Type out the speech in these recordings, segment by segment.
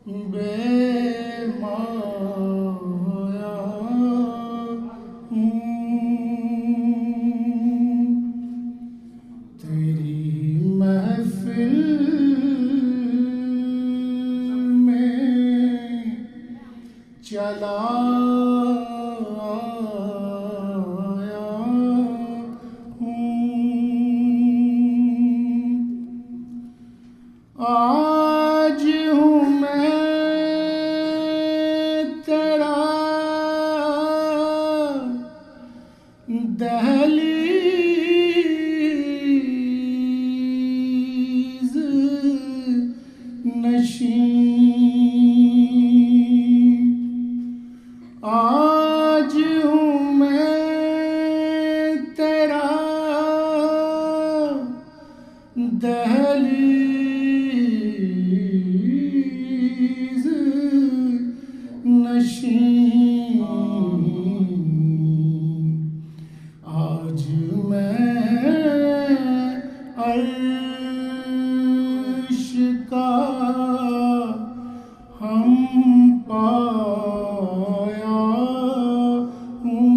बेमाया हूँ, तेरी महफिल में चला आया हूँ। आज हूँ मैं तेरा दहलीज नशीं, आज हूँ मैं तेरा दहलीज नशीं, आज मैं अर्श का हम पाया हूँ,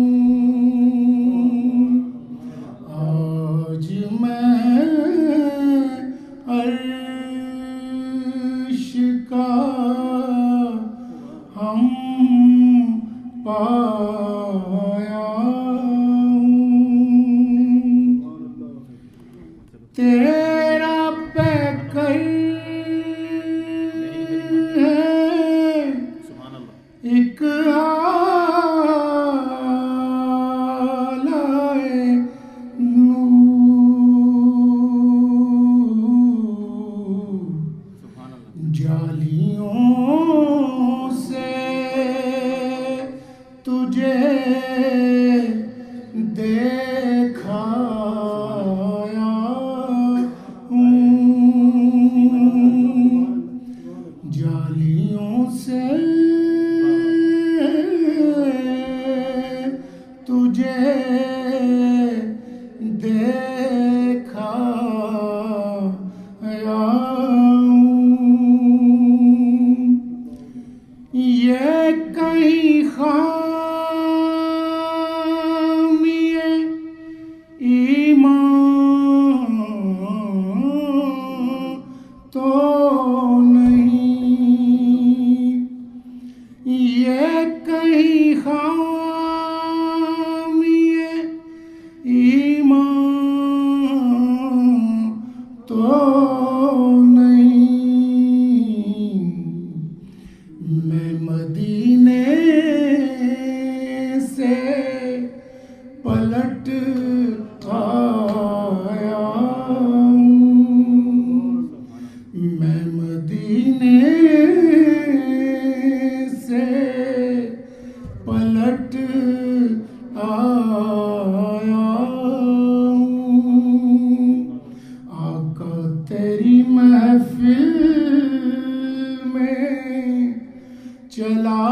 आज मैं अर्श का हम पाया हूँ। तेरा पैकर है एक आलाए नूर, जालियों से तुझे देखाया हूँ, जालियों से तुझे देखाया हूँ। ये कहीं खामिए ईमान तो नहीं, ये कहीं खामिए ईमान तो नहीं। मैं मदीने से पलट आया हूँ, मैं मदीने से पलट आया हूँ। आका तेरी महफिल में चला